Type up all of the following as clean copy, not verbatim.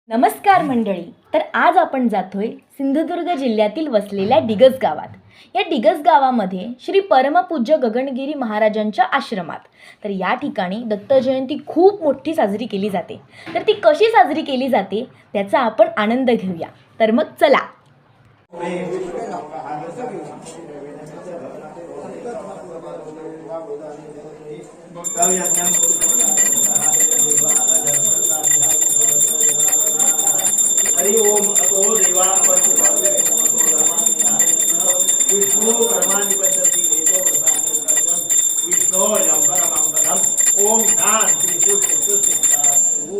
नमस्कार मंडळी. तर आज आपण जातोय सिंधुदुर्ग जिल्ह्यातील वसलेल्या डिगस गावात. या डिगस गावामध्ये श्री परमपूज्य गगनगिरी महाराजांच्या आश्रमात. तर या ठिकाणी दत्त जयंती खूप मोठी साजरी केली जाते. तर ती कशी साजरी केली जाते त्याचा आपण आनंद घेऊया. तर मग चला. हरि ओम अतो देवा विष्णु परमानि पश्यति एको विष्णु यं परमं पदम् ओम शांति सुखितास्तु।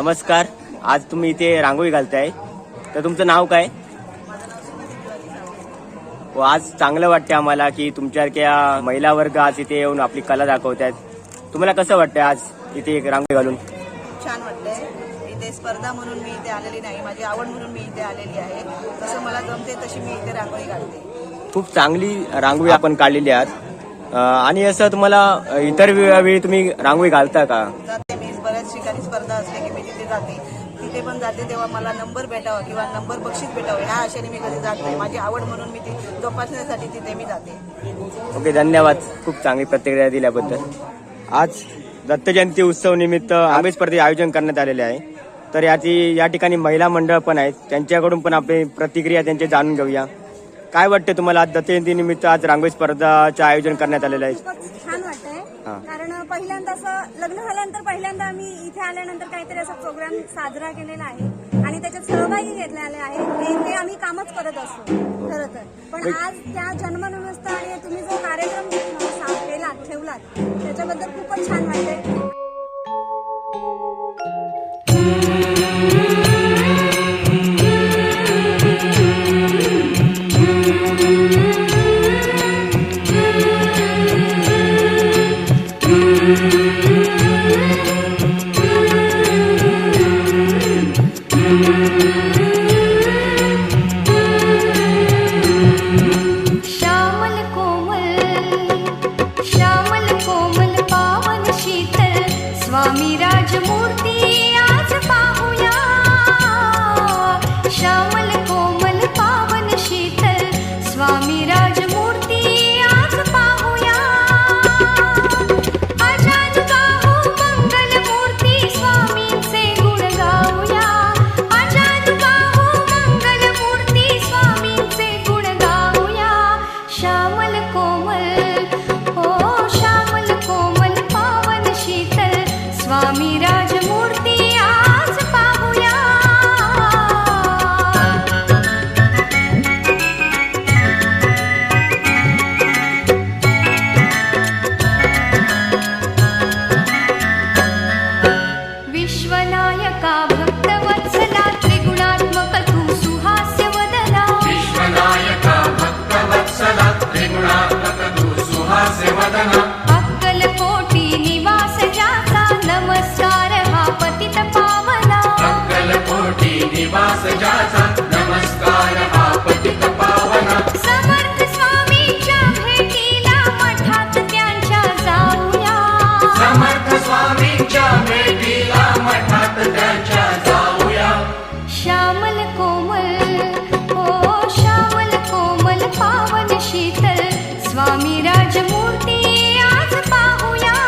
नमस्कार. आज तुम्ही इथे रांगोळी घालताय, तर तुमचं नाव काय? व आज चांगलं वाटतं आम्हाला की तुमच्यासारख्या महिला वर्ग आज इथे येऊन आपली कला दाखवतात. तुम्हाला कसं वाटतं आज इथे एक रांगोळी घालून? छान वाटतंय. इथे स्पर्धा म्हणून मी इथे आलेली नाही, माझी आवड म्हणून मी इथे आलेली आहे. जसं मला जमते तशी मी इथे रांगोळी घालते. खूप चांगली रांगोळी आपण काढलेली आहात. आणि असं तुम्हाला इतर वेळी तुम्ही रांगोळी घालता का? जाते मी बऱ्याच ठिकाणी स्पर्धा असते की मी तिथे जाते. तिथे पण जाते तेव्हा मला नंबर भेटावा किंवा नंबर बक्षीस भेटावं ह्या आशेने मी कधी जात नाही. माझी आवड म्हणून मी ती जोपासण्यासाठी तिथे मी जाते. ओके, धन्यवाद खूप चांगली प्रतिक्रिया दिल्याबद्दल. आज दत्त जयंती उत्सव निमित्त रांगोळी स्पर्धेचे आयोजन करण्यात आलेले आहे. तर या ठिकाणी महिला मंडळ पण आहेत, त्यांच्याकडून पण आपली प्रतिक्रिया त्यांची जाणून घेऊया. काय वाटतं तुम्हाला आज दत्त जयंती निमित्त आज रांगोळी स्पर्धाचं आयोजन करण्यात आलेलं आहे? खूपच छान वाटतंय. कारण पहिल्यांदा असं लग्न झाल्यानंतर पहिल्यांदा आम्ही इथे आल्यानंतर काहीतरी असा प्रोग्राम साजरा केलेला आहे आणि त्याच्यात सहभागी घेतलेले आहे. ते आम्ही कामच करत असतो खरं तर. पण आज त्या जन्मनिमित्त आणि तुम्ही जो कार्यक्रम ठेवलात त्याच्याबद्दल खूपच छान वाटतंय. स्वामी राजमूर्ती आज पाहूया. श्यामल कोमल पावन शीतल स्वामी राजमूर्ती आज पाहूया. अजान गाऊ मंगल मूर्ती स्वामींचे गुण गाऊया. अजान गाऊ मंगल मूर्ती स्वामींचे गुण गाऊया. श्यामल कोमल हो श्यामल कोमल पावन शीतल स्वामी राजमूर्ती आज पाहूया. विश्वनायका भक्तवत्सला त्रिगुणात्मक तू सुहास्य वदना. विश्वनायका भक्तवत्सला त्रिगुणात्मक तू सुहास्य वदना. अक्कलकोटी निवास ज्याचा नमस्कार हा पतित पावना. अक्कलकोटी निवास ज्याचा नमस्कार हा पतित पावना. समर्थ स्वामींच्या भेटीला मठात त्यांच्या जाऊया. समर्थ स्वामींच्या भेटीला मठात त्यांच्या जाऊया. श्यामल कोमल हो श्यामल कोमल पावन शीतल स्वामी राजमूर्ती आज पाहूया.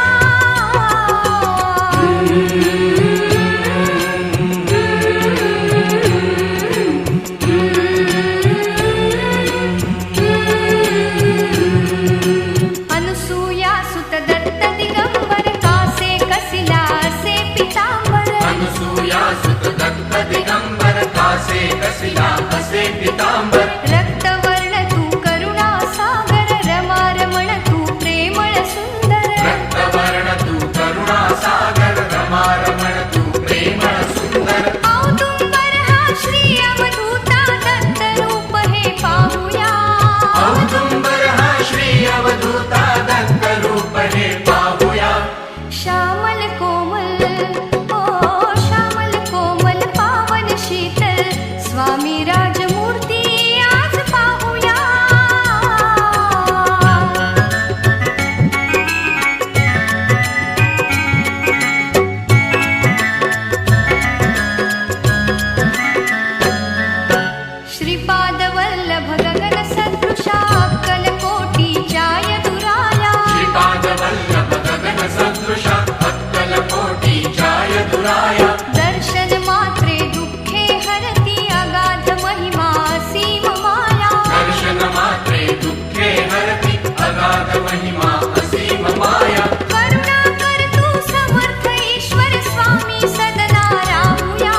रसिला असे पितांबर रक्तवर्ण तू करुणा सागर रमारमण तू प्रेमळ सुंदर रक्तवर्ण तू करुणा सागर रमारमण तू प्रेमळ सुंदर औदुंबर हा श्री अवधूता दत्त रूप हे पाहूया औदुंबर हा श्री अवधूता दत्त रूप हे पाहूया श्यामल कोमल ओ श्यामल कोमल पावन शीतल स्वामी राजमूर्ती आज पाहूया श्रीपाद वल्लभ गगन सदृशा अक्कल कोटीच्या यदुराया श्रीपाद वल्लभ गगन सदृशा अक्कल कोटी जाय दुराया दर्शन मात्रे दुःखे हरति अगाध महिमा असीम माया दर्शन मात्रे दुःखे हरति अगाध महिमा असीम माया करुणा कर तू समर्थ ईश्वर स्वामी सदना राहूया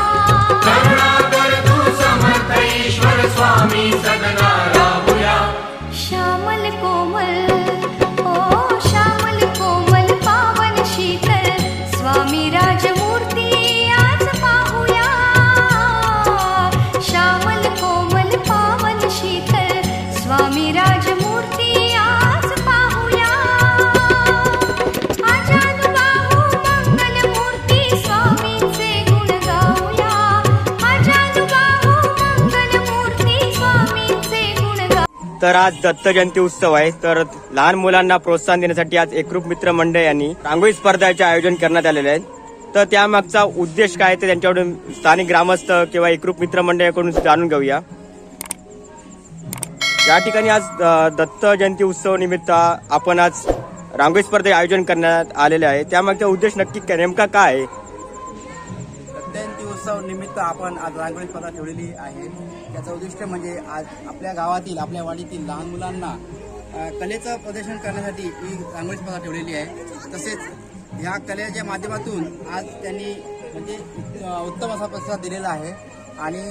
करुणा कर तू समर्थ ईश्वर स्वामी सदना राहूया श्यामल कोमल ओ श्यामल कोमल पावन शीतल स्वामी राजमूर्ती आज पाहूया श्यामल कोमल पावन शीतल स्वामी राजमूर्ती आज पाहूया आजानुबाहू मंगलमूर्ती स्वामींचे गुण गाऊया आजानुबाहू मंगलमूर्ती स्वामींचे गुण गाऊया तर आज दत्त जयंती उत्सव आहे. तर लहान मुलांना प्रोत्साहन देण्यासाठी आज एकरूप मित्र मंडळ यांनी रांगोळी स्पर्धाचे आयोजन करण्यात आलेले आहे. तर त्यामागचा उद्देश काय ते त्यांच्याकडून स्थानिक ग्रामस्थ किंवा एकरूप मित्र मंडळाकडून जाणून घेऊया. या ठिकाणी आज दत्त जयंती उत्सव निमित्त आपण आज रांगोळी स्पर्धे आयोजन करण्यात आलेले आहे. त्यामागचा उद्देश नक्की नेमका काय आहे? जयंती उत्सव निमित्त आपण आज रांगोळी स्पर्धा ठेवलेली आहे. त्याचं उद्दिष्ट म्हणजे आज आपल्या गावातील आपल्या वाडीतील लहान मुलांना कलेचं प्रदर्शन करण्यासाठी ही रांगोळी स्पर्धा ठेवलेली आहे. तसेच ह्या कलेच्या माध्यमातून आज त्यांनी म्हणजे उत्तम असा प्रतिसाद दिलेला आहे आणि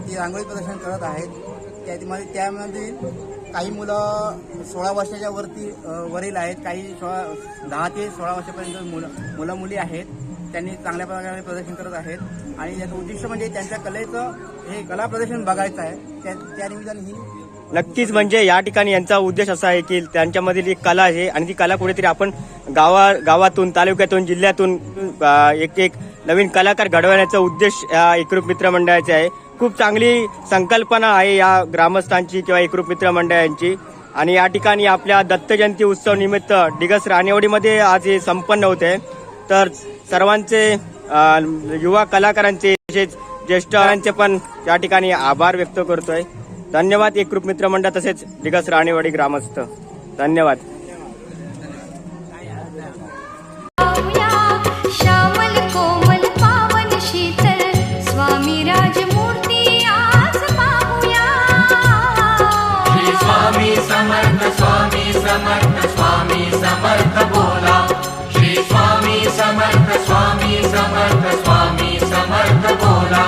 ती रांगोळी प्रदर्शन करत आहेत. त्यामध्ये काही मुलं 16 वर्षाच्या वरील आहेत, काही 10 ते 16 वर्षापर्यंत मुलं मुली आहेत. त्यांनी चांगल्या प्रकारे प्रदर्शन करत आहेत आणि याचं उद्दिष्ट म्हणजे त्यांच्या कलेचं हे कला प्रदर्शन बघायचं आहे. त्या निमित्ताने ही नक्कीच म्हणजे या ठिकाणी यांचा उद्देश असा आहे की त्यांच्यामधील एक कला आहे आणि ती कला कुठेतरी आपण गावातून तालुक्यातून जिल्ह्यातून एक नवीन कलाकार घडवण्याचा उद्देश या एकरूप मित्र मंडळाचे आहे. खूप चांगली संकल्पना आहे या ग्रामस्थांची किंवा एकरूप मित्र मंडळांची. आणि या ठिकाणी आपल्या दत्त जयंती उत्सव निमित्त डिगस राणेवाडीमध्ये आज हे संपन्न होते. तर सर्वांचे युवा कलाकारांचे तसेच ज्येष्ठांचे पण या ठिकाणी आभार व्यक्त करतोय. धन्यवाद एकरूप मित्र मंडळ तसेच डिगस राणेवाडी ग्रामस्थ. धन्यवाद. श्यामल कोमल पावन शीतल स्वामी राजमूर्ती आज पाहूया श्री स्वामी समर्थ स्वामी समर्थ स्वामी समर्थ बोला श्री स्वामी समर्थ स्वामी समर्थ स्वामी समर्थ बोला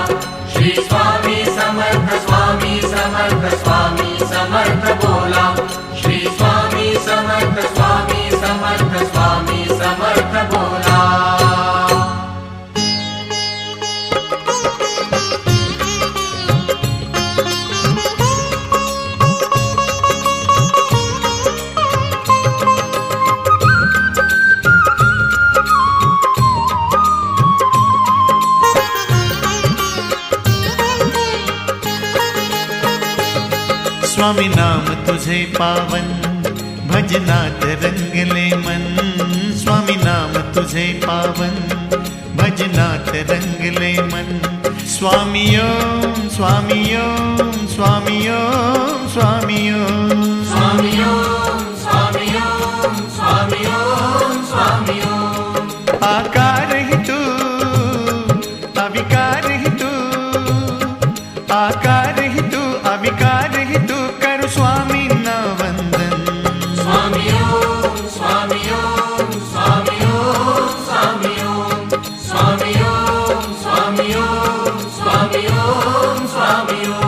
श्री स्वामी समर्थ स्वामी समर्थ स्वामी समर्थ बोला श्री स्वामी समर्थ स्वामी समर्थ स्वामी समर्थ बोला स्वामी नाम तुझे पावन भजनात रंगले मन स्वामी नाम तुझे पावन भजनात रंगले मन स्वामी ओम स्वामी ओम स्वामी ओम स्वामी ओम स्वामी ओम स्वामी ओम स्वामी ओम स्वामी ओम आकार ही तू अविकार ही तू आकार ही तू अविकार ही तू कर स्वामी ना वंदन स्वामी ओम स्वामी ओम स्वामी ओम स्वामी ओम स्वामी ओम स्वामी ओम स्वामी ओम स्वामी ओम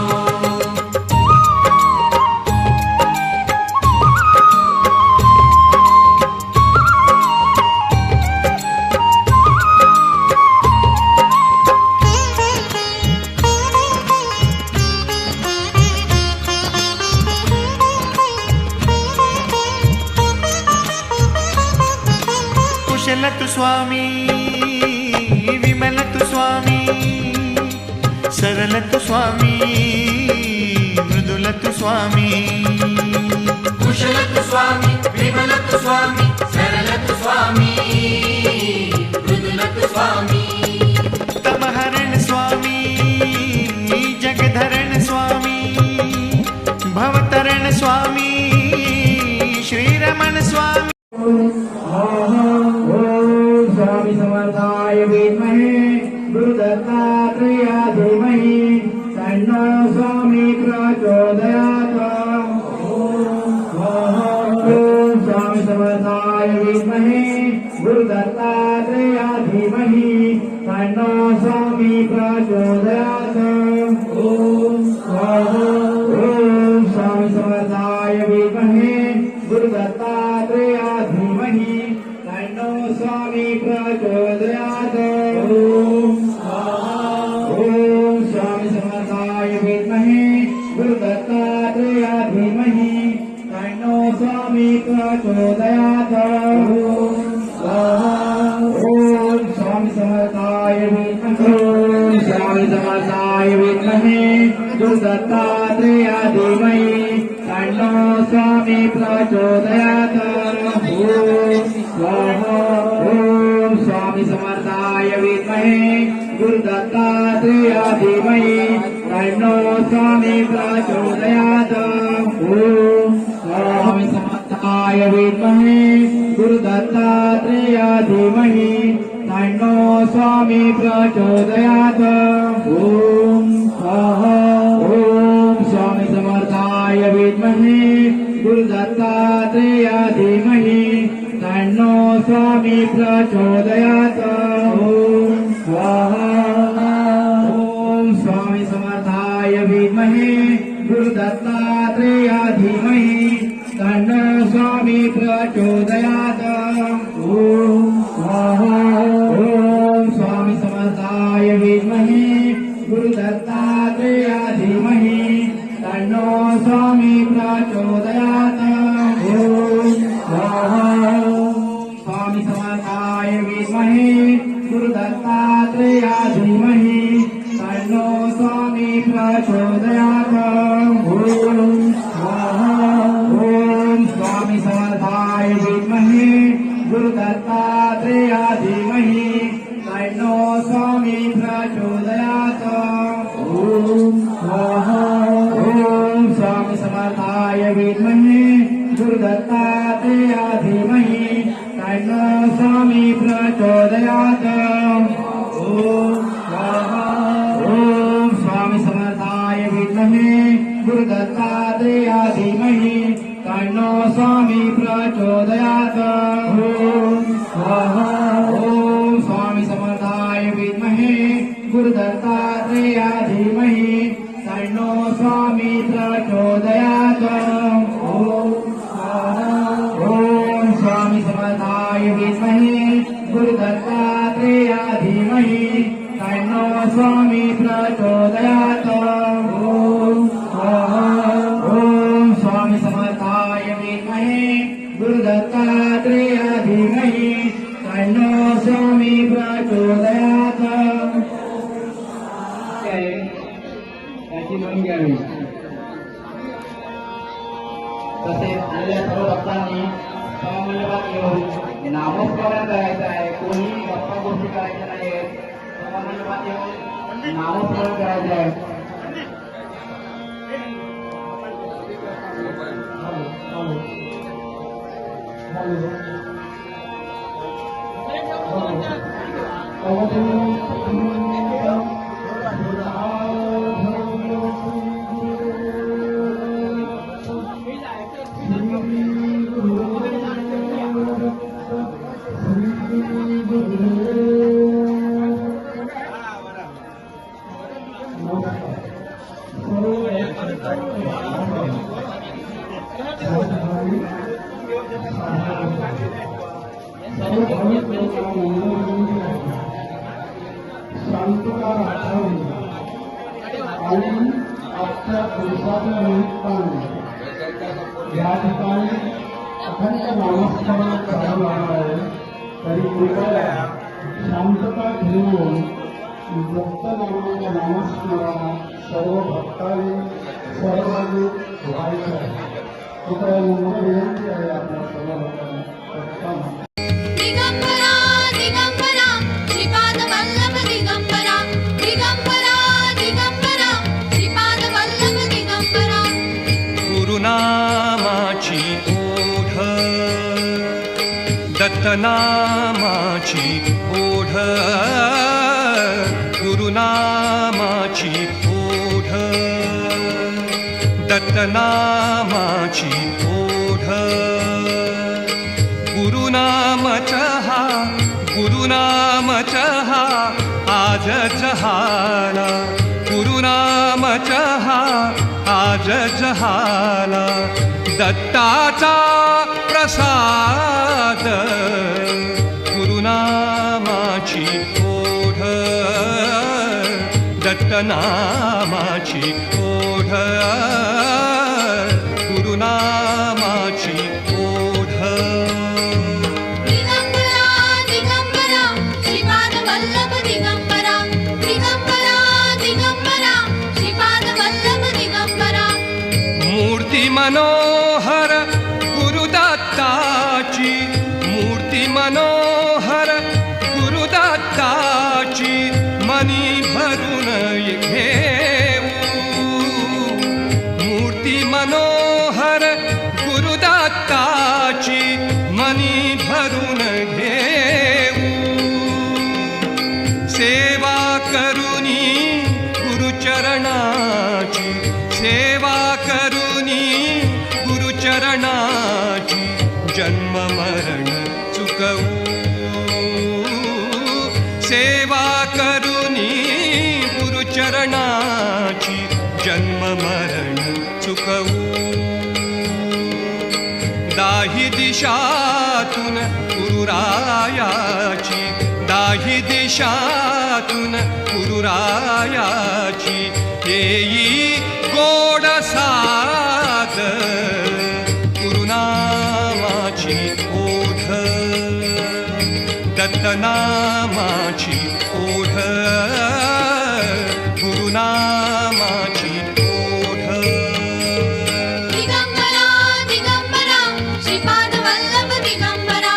तु स्वामी विमल तु स्वामी सरल तु स्वामी मृदुल तु स्वामी कुशल तु स्वामी विमल तु स्वामी सरल तु स्वामी मृदुल तु स्वामी तमहरण स्वामी जगधरण स्वामी भवतरण स्वामी श्रीरमण स्वामी स्वामी समर्थाय विद्महे गुरुदत्तात्रेयाय धीमहि तन्नो स्वामी प्रचोदयात् स्वामी समर्थाय विद्महे गुरुदत्तात्रेयाय धीमहि तन्नो स्वामी प्रचोदयात् स्वामी समर्थाय विद्महे गुरुदत्तात्रेयाय धीमहि तन्नो स्वामी प्रचोदयात् स्वामी समर्थाय विद्महे गुरुदत्तात्रेयाय धीमहि तन्नो स्वामी प्रचोदयात् स्वामी समर्थाय विद्महे स्वामी समर्थाय विद्महे गुरुदत्तात्रेयाय धीमहि तन्नो स्वामी प्रचोदयात् स्वामी समर्थाय विद्महे गुरुदत्तात्रेयाय धीमहि तन्नो स्वामी प्रचोदयात् स्वामी समर्थाय विद्महे गुरुदत्तात्रेयाय धीमहि तन्नो स्वामी प्रचोदयात् स्वामी समर्थाय विद्महे गुरुदत्तात्रेयाय धीमहि तन्नो स्वामी प्रचोदयात् स्वामी समर्थाय विद्महे गुरुदत्तात्रेयाय धीमहि तन्नो स्वामी प्रचोदयात् स्वामी समर्थाय विद्महे गुरुदत्तात्रेयाय धीमहि तन्नो स्वामी प्रचोदयात् स्वामी समर्थाय विद्महे गुरुदत्तात्रेयाय धीमहि तन्नो स्वामी प्रचोदयात् स्वामी समर्थाय विद्महे गुरुदत्तात्रेयाय धीमहि तन्नो स्वामी प्रचोदयात् स्वामी समर्थाय विद्महे गुरुदत्तात्रेयाय धीमहि तन्नो स्वामी प्रचोदयात् स्वामी समर्थाय विद्महे गुरुदत्तात्रेयाय धीमहि तन्नो स्वामी प्रचोदयात् स्वामी समर्थाय विद्महे गुरुदत्तात्रेयाय धीमहि तन्नो स्वामी प्रचोदयात् स्वामी समर्थाय विद्महे गुरुदत्तात्रेयाय धीमहि तन्नो स्वामी प्रचोदयात् स्वामी समर्थाय विद्महे गुरुदत्तात्रेयाय धीमहि तन्नो स्वामी प्रचोदयात् त्याची नोंद घ्यावी. तसेच आलेल्या सर्व भक्तांनी सममूल्यवान घेऊन नामस्मरण करायचं आहे. कोणी गप्पा गोष्टी करायच्या नाहीत. सममूल्यवान घेऊन नामस्मरण करायचं आहे. शांतता राखावी आणि आजच्या दिवसाच्या निमित्ताने या ठिकाणी अखंड नामस्मरण करावं लागणार आहे. तरी कृपया शांतता ठेवून मुक्त नामाच्या नामस्मरणात सर्व भक्तांनी सहभागी व्हायचं आहे. कृपया नम्र विनंती आहे आपल्या सर्व लोकांना. दिगंबरा दिगंबरा श्रीपाद वल्लभ दिगंबरा दिगंबरा दिगंबरा श्रीपाद वल्लभ दिगंबरा गुरुनामाची ओढ दत्तनामाची ओढ गुरुनामाची ओढ दत्तनामाची ओढ गुरुनामच हा आज जहाला गुरुनामच हा आज जहाला दत्ताचा प्रसाद गुरुनामाची ओढ दत्तनामाची ओढ गुरुनामाची ओढ दिगंबरा दिगंबरा श्रीपाद वल्लभ दिगंबरा दिगंबरा दिगंबरा श्रीपाद वल्लभ दिगंबरा मूर्ती मनोहर गुरुदत्ताची मूर्ती मनोहर गुरुदत्ताची मनी भरून घेऊ मूर्ती मनोहर गुरुदत्ताची मनी भरून घेऊ सेवा करुनी गुरुचरणाची सेवा करुनी गुरुचरणाची जन्म मरण चुकवू सेवा करुनी गुरुचरणाची जन्म मरण चुकवू दाही दिशातून गुरुरायाची दाही दिशातून गुरुरायाची येई गोड साद गुरुनामाची ओढ दत्तनामाची ओढ गुरुनामाची ओढ दिगंबरा दिगंबरा श्रीपाद वल्लभ दिगंबरा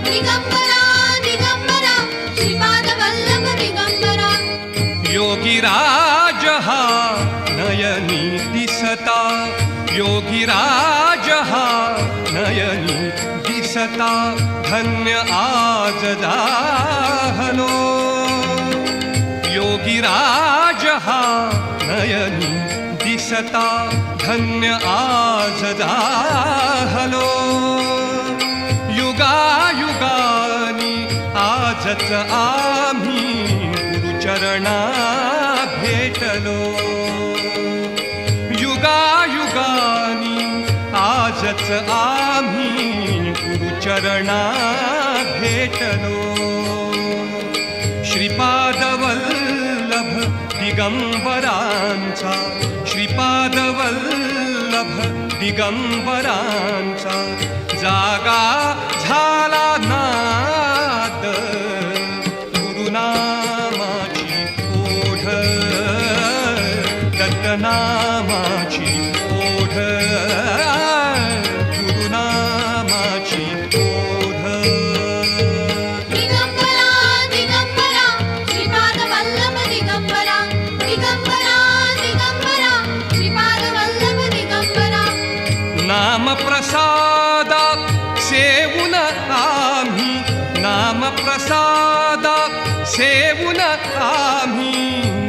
दिगंबरा दिगंबरा श्रीपाद वल्लभ दिगंबरा योगीराज हा नयनी दिसता योगीराज हा नयनी दिसता धन्य आज जाहलो योगीराज हा नयनी दिसता धन्य आज जाहलो युगायुगानी आजच आम्ही गुरुचरणा भेटलो युगायुगानी आजच आम्ही गुरुचरणा भेटलो श्रीपाद वल्लभ दिगंबरांचा श्रीपाद वल्लभ दिगंबरांचा जागा झाला नाद गुरुनामाची ओढ दत्तनामाची ओढ गुरुनामाची ओढ दिगंबरा दिगंबरा श्रीपाद वल्लभ दिगंबरा दिगंबरा दिगंबरा श्रीपाद वल्लभ दिगंबरा नाम प्रसादा सेवून आम्ही नाम प्रसादा सेवून आम्ही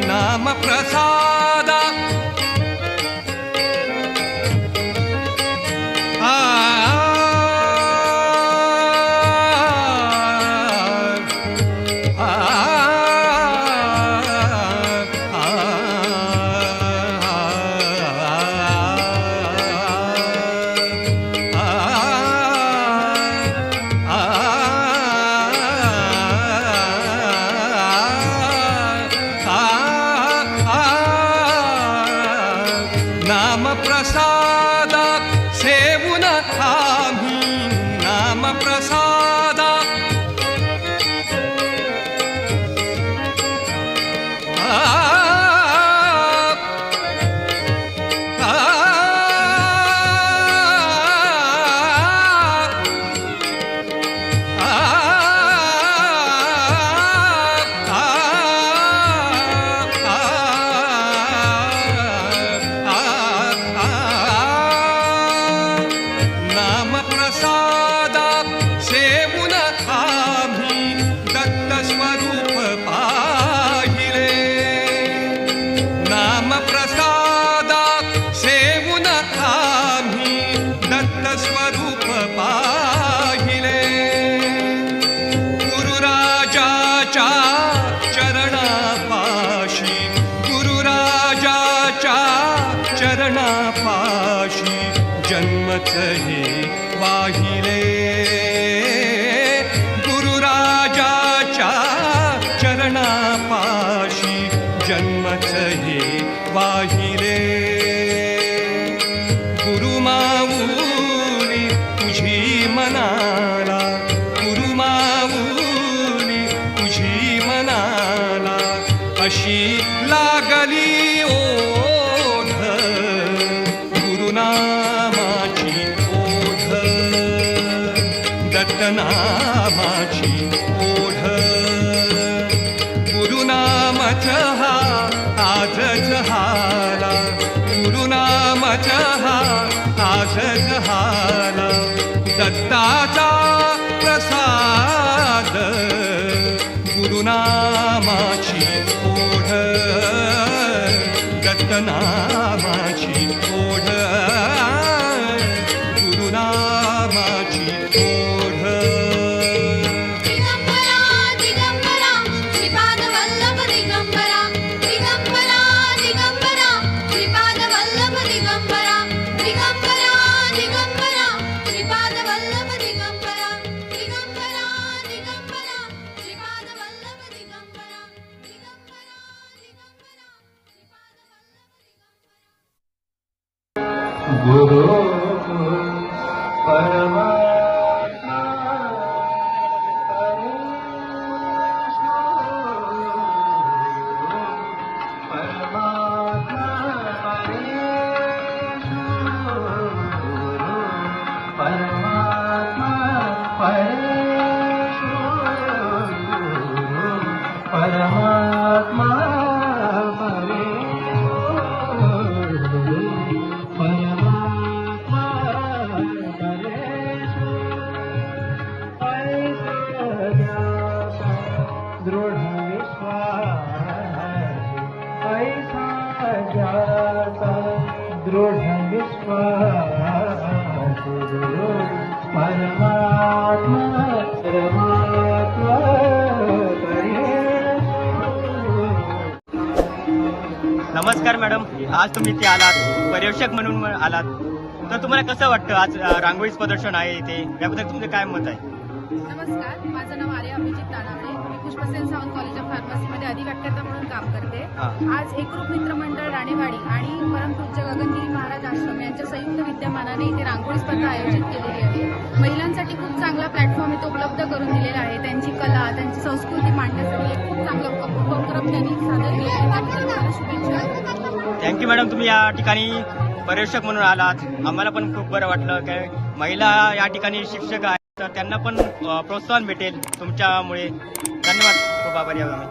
नाम प्रसादा नाम प्रसादा सेवून आम्ही नाम प्रसादा चरणापाशी जन्मच हे वाहिले गुरुराजाच्या चरणापाशी जन्मच हे वाहिले गुरुमाऊली तुझी मनाला गुरुमाऊली तुझी मनाला अशी लागली ओढ गुरुनामाची ओढ दत्तनामाची ओढ गुरुनामच हा आजच हाला गुरुनामच हा आजच हाला दत्ताचा प्रसाद गुरुनामाची ओढ दत्तनामाची ओढ गुरुनामाची ओढ दिगंबरा दिगंबरा श्रीपाद वल्लभ दिगंबरा दिगंबरा दिगंबरा श्रीपाद वल्लभ दिगंबरा दिगंबरा दिगंबरा श्रीपाद वल्लभ दिगंबरा दिगंबरा दिगंबरा श्रीपाद वल्लभ दिगंबरा दिगंबरा दिगंबरा श्रीपाद वल्लभ दिगंबरा गुरु परमात्मा परमात्मा दृढ विश्वास परमात्मा परमात्मा नमस्कार मॅडम, आज तुम्ही इथे आलात, पर्यवेक्षक म्हणून आलात, तर तुम्हाला कसं वाटतं आज रांगोळी प्रदर्शन आहे इथे, याबद्दल तुमचं काय मत आहे? नमस्कार, माझं नाव आर्या अभिजित तानावडे. मी पुष्पसेन सावंत कॉलेज ऑफ फार्मसीमध्ये अधिव्याख्याता म्हणून काम करते. आज एकरूप मित्र मंडळ राणेवाडी आणि परमपूज्य गगनगिरी महाराज आश्रम यांच्या संयुक्त विद्यमानाने इथे रांगोळी स्पर्धा आयोजित केलेली आहे. महिलांसाठी खूप चांगला प्लॅटफॉर्म इथे उपलब्ध करून दिलेला आहे. त्यांची कला, त्यांची संस्कृती मांडण्यासाठी एक खूप चांगला उपक्रम त्यांनी सादर केला आहे. त्याबद्दल मला शुभेच्छा. थँक्यू मॅडम, तुम्ही या ठिकाणी पर्यवेक्षक म्हणून आलात, आम्हाला पण खूप बरं वाटलं. काय महिला या ठिकाणी शिक्षक आहेत, तर त्यांना पण प्रोत्साहन भेटेल तुमच्यामुळे. धन्यवाद, खूप आभारी आहोत आम्ही.